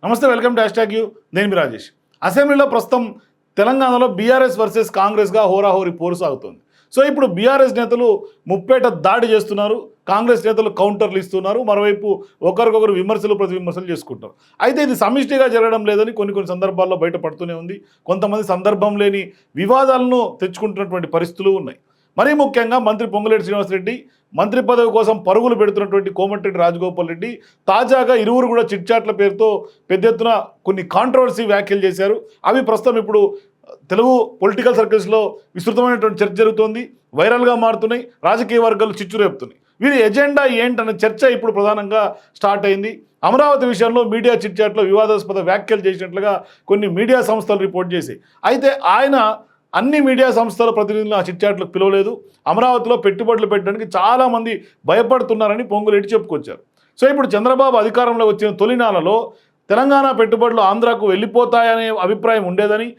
నమస్తే, welcome to #you. నేను మీ రాజేష్. అసెంబ్లీలో ప్రస్తుతం తెలంగాణలో బీఆర్ఎస్ వర్సెస్ కాంగ్రెస్గా హోరాహోరీ పోరు సాగుతోంది. సో ఇప్పుడు బీఆర్ఎస్ నేతలు ముప్పేట దాడి చేస్తున్నారు, కాంగ్రెస్ నేతలు కౌంటర్లు ఇస్తున్నారు, మరోవైపు ఒకరికొకరు విమర్శలు ప్రతి విమర్శలు చేసుకుంటారు. అయితే ఇది సమిష్టిగా జరగడం లేదని కొన్ని సందర్భాల్లో బయటపడుతూనే ఉంది. కొంతమంది సందర్భం లేని వివాదాలను తెచ్చుకుంటున్నటువంటి పరిస్థితులు ఉన్నాయి. మరీ ముఖ్యంగా మంత్రి పొంగులేటి శ్రీనివాసరెడ్డి, మంత్రి పదవి కోసం పరుగులు పెడుతున్నటువంటి కోమటిరెడ్డి రాజగోపాల్ రెడ్డి తాజాగా ఇరువురు కూడా చిట్చాట్ల పేరుతో పెద్ద ఎత్తున కొన్ని కాంట్రవర్సీ వ్యాఖ్యలు చేశారు. అవి ప్రస్తుతం ఇప్పుడు తెలుగు పొలిటికల్ సర్కిల్స్లో విస్తృతమైనటువంటి చర్చ జరుగుతోంది, వైరల్గా మారుతున్నాయి, రాజకీయ వర్గాలు చిచ్చురేపుతున్నాయి. వీరి ఎజెండా ఏంటనే చర్చ ఇప్పుడు ప్రధానంగా స్టార్ట్ అయింది. అమరావతి విషయంలో మీడియా చిట్చాట్లో వివాదాస్పద వ్యాఖ్యలు చేసినట్లుగా కొన్ని మీడియా సంస్థలు రిపోర్ట్ చేశాయి. అయితే ఆయన అన్ని మీడియా సంస్థల ప్రతినిధులను ఆ చిట్చాట్లకు పిలవలేదు. అమరావతిలో పెట్టుబడులు పెట్టడానికి చాలామంది భయపడుతున్నారని పొంగులేటి చెప్పుకొచ్చారు. సో ఇప్పుడు చంద్రబాబు అధికారంలో వచ్చిన తొలినాలలో తెలంగాణ పెట్టుబడులు ఆంధ్రాకు వెళ్ళిపోతాయనే అభిప్రాయం ఉండేదని,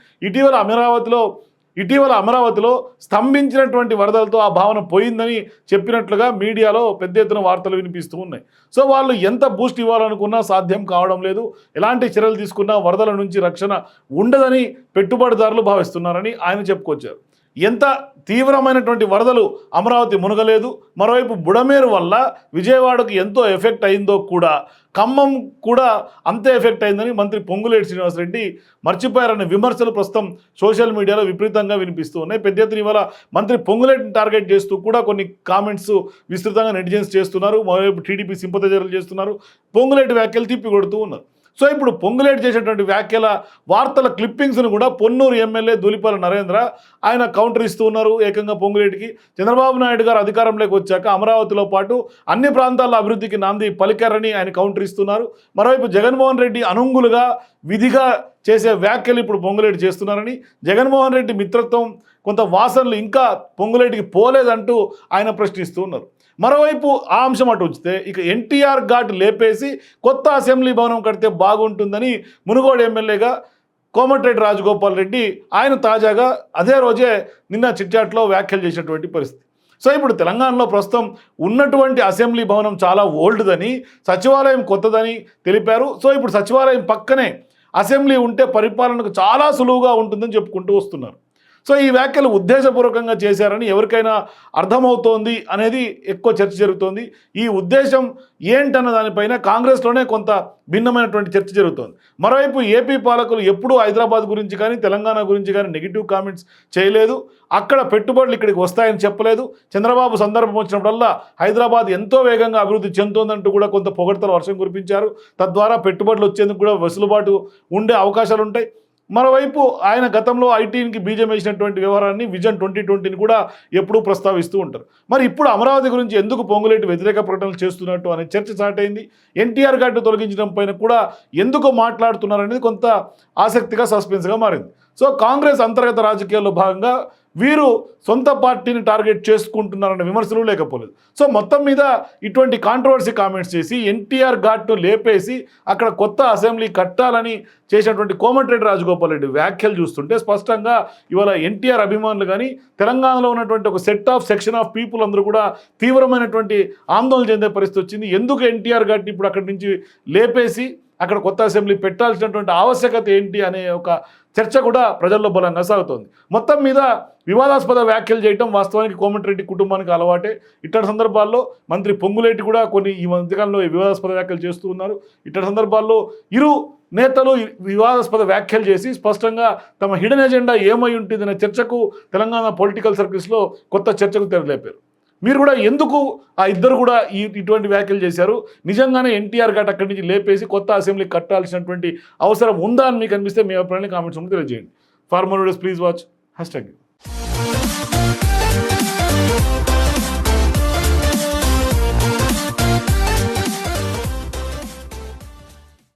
ఇటీవల అమరావతిలో స్తంభించినటువంటి వరదలతో ఆ భావన పోయిందని చెప్పినట్లుగా మీడియాలో పెద్ద ఎత్తున వార్తలు వినిపిస్తూ ఉన్నాయి. సో వాళ్ళు ఎంత బూస్ట్ ఇవ్వాలనుకున్నా సాధ్యం కావడం లేదు. ఎలాంటి చర్యలు తీసుకున్నా వరదల నుంచి రక్షణ ఉండదని పెట్టుబడిదారులు భావిస్తున్నారని ఆయన చెప్పుకొచ్చారు. ఎంత తీవ్రమైనటువంటి వరదలు అమరావతి మునగలేదు, మరోవైపు బుడమేరు వల్ల విజయవాడకు ఎంతో ఎఫెక్ట్ అయిందో కూడా ఖమ్మం కూడా అంతే ఎఫెక్ట్ అయిందని మంత్రి పొంగులేటి శ్రీనివాసరెడ్డి మర్చిపోయారనే విమర్శలు ప్రస్తుతం సోషల్ మీడియాలో విపరీతంగా వినిపిస్తూ ఉన్నాయి. పెద్ద ఎత్తున ఇవాళ మంత్రి పొంగులేటిని టార్గెట్ చేస్తూ కూడా కొన్ని కామెంట్స్ విస్తృతంగా నెటిజన్స్ చేస్తున్నారు, మరోవైపు టీడీపీ సింపథైజర్లు చేస్తున్నారు, పొంగులేటి వ్యాఖ్యలు తిప్పికొడుతూ ఉన్నారు. సో ఇప్పుడు పొంగులేటి చేసేటువంటి వ్యాఖ్యల వార్తల క్లిప్పింగ్స్ను కూడా పొన్నూరు ఎమ్మెల్యే ధూళిపాల నరేంద్ర ఆయన కౌంటర్ ఇస్తూ ఉన్నారు. ఏకంగా పొంగులేటికి చంద్రబాబు నాయుడు గారు అధికారంలోకి వచ్చాక అమరావతిలో పాటు అన్ని ప్రాంతాల అభివృద్ధికి నాంది పలికారని ఆయన కౌంటర్ ఇస్తున్నారు. మరోవైపు జగన్మోహన్ రెడ్డి అనుంగులుగా విధిగా చేసే వ్యాఖ్యలు ఇప్పుడు పొంగులేటి చేస్తున్నారని, జగన్మోహన్ రెడ్డి మిత్రత్వం కొంత వాసనలు ఇంకా పొంగులేటికి పోలేదంటూ ఆయన ప్రశ్నిస్తూ ఉన్నారు. మరోవైపు ఆ అంశం అటు ఉంచితే ఇక ఎన్టీఆర్ ఘాట్ లేపేసి కొత్త అసెంబ్లీ భవనం కడితే బాగుంటుందని మునుగోడు ఎమ్మెల్యేగా కోమటిరెడ్డి రాజగోపాల్ రెడ్డి ఆయన తాజాగా అదే రోజే నిన్న చిట్చాట్లో వ్యాఖ్యలు చేసినటువంటి పరిస్థితి. సో ఇప్పుడు తెలంగాణలో ప్రస్తుతం ఉన్నటువంటి అసెంబ్లీ భవనం చాలా ఓల్డ్దని, సచివాలయం కొత్తదని తెలిపారు. సో ఇప్పుడు సచివాలయం పక్కనే అసెంబ్లీ ఉంటే పరిపాలనకు చాలా సులువుగా ఉంటుందని చెప్పుకుంటూ వస్తున్నారు. సో ఈ వ్యాఖ్యలు ఉద్దేశపూర్వకంగా చేశారని ఎవరికైనా అర్థమవుతోంది అనేది ఎక్కువ చర్చ జరుగుతోంది. ఈ ఉద్దేశం ఏంటన్న దానిపైన కాంగ్రెస్లోనే కొంత భిన్నమైనటువంటి చర్చ జరుగుతోంది. మరోవైపు ఏపీ పాలకులు ఎప్పుడూ హైదరాబాద్ గురించి కానీ తెలంగాణ గురించి కానీ నెగిటివ్ కామెంట్స్ చేయలేదు, అక్కడ పెట్టుబడులు ఇక్కడికి వస్తాయని చెప్పలేదు. చంద్రబాబు సందర్భం వచ్చినప్పుడల్లా హైదరాబాద్ ఎంతో వేగంగా అభివృద్ధి చెందుతోందంటూ కూడా కొంత పొగడ్తల వర్షం కురిపించారు. తద్వారా పెట్టుబడులు వచ్చేందుకు కూడా వెసులుబాటు ఉండే అవకాశాలు ఉంటాయి. మరోవైపు ఆయన గతంలో ఐటీకి బీజం వేసినటువంటి వ్యవహారాన్ని విజన్ 2020ని కూడా ఎప్పుడూ ప్రస్తావిస్తూ ఉంటారు. మరి ఇప్పుడు అమరావతి గురించి ఎందుకు పొంగులేటి వ్యతిరేక ప్రకటనలు చేస్తున్నట్టు అనే చర్చ స్టార్ట్ అయింది. ఎన్టీఆర్ ఘాట్ తొలగించడం పైన కూడా ఎందుకు మాట్లాడుతున్నారనేది కొంత ఆసక్తిగా సస్పెన్స్గా మారింది. సో కాంగ్రెస్ అంతర్గత రాజకీయాల్లో భాగంగా వీరు సొంత పార్టీని టార్గెట్ చేసుకుంటున్నారన్న విమర్శలు లేకపోలేదు. సో మొత్తం మీద ఇటువంటి కాంట్రవర్సీ కామెంట్స్ చేసి ఎన్టీఆర్ ఘాట్ను లేపేసి అక్కడ కొత్త అసెంబ్లీ కట్టాలని చేసినటువంటి కోమటిరెడ్డి రాజగోపాల్ రెడ్డి వ్యాఖ్యలు చూస్తుంటే స్పష్టంగా ఇవాళ ఎన్టీఆర్ అభిమానులు కానీ తెలంగాణలో ఉన్నటువంటి ఒక సెక్షన్ ఆఫ్ పీపుల్ అందరూ కూడా తీవ్రమైనటువంటి ఆందోళన చెందే పరిస్థితి వచ్చింది. ఎందుకు ఎన్టీఆర్ ఘాట్ని ఇప్పుడు అక్కడి నుంచి లేపేసి అక్కడ కొత్త అసెంబ్లీ పెట్టాల్సినటువంటి ఆవశ్యకత ఏంటి అనే ఒక చర్చ కూడా ప్రజల్లో బలంగా సాగుతోంది. మొత్తం మీద వివాదాస్పద వ్యాఖ్యలు చేయడం వాస్తవానికి కోమటిరెడ్డి కుటుంబానికి అలవాటే. ఇట్లాంటి సందర్భాల్లో మంత్రి పొంగులేటి కూడా కొన్ని ఈ మధ్యకాలంలో వివాదాస్పద వ్యాఖ్యలు చేస్తూ ఉన్నారు. ఇట్లాంటి సందర్భాల్లో ఇరు నేతలు వివాదాస్పద వ్యాఖ్యలు చేసి స్పష్టంగా తమ హిడెన్ ఎజెండా ఏమై ఉంటుందనే చర్చకు తెలంగాణ పొలిటికల్ సర్కిల్స్లో కొత్త చర్చకు తెరలేపారు. మీరు కూడా ఎందుకు ఆ ఇద్దరు కూడా ఇటువంటి వ్యాఖ్యలు చేశారు? నిజంగానే ఎన్టీఆర్ ఘాట్ అక్కడి నుంచి లేపేసి కొత్త అసెంబ్లీ కట్టాల్సినటువంటి అవసరం ఉందా అని మీకు అనిపిస్తే మీ అభిప్రాయాన్ని కామెంట్స్ ముందు తెలియజేయండి. For more videos please watch #.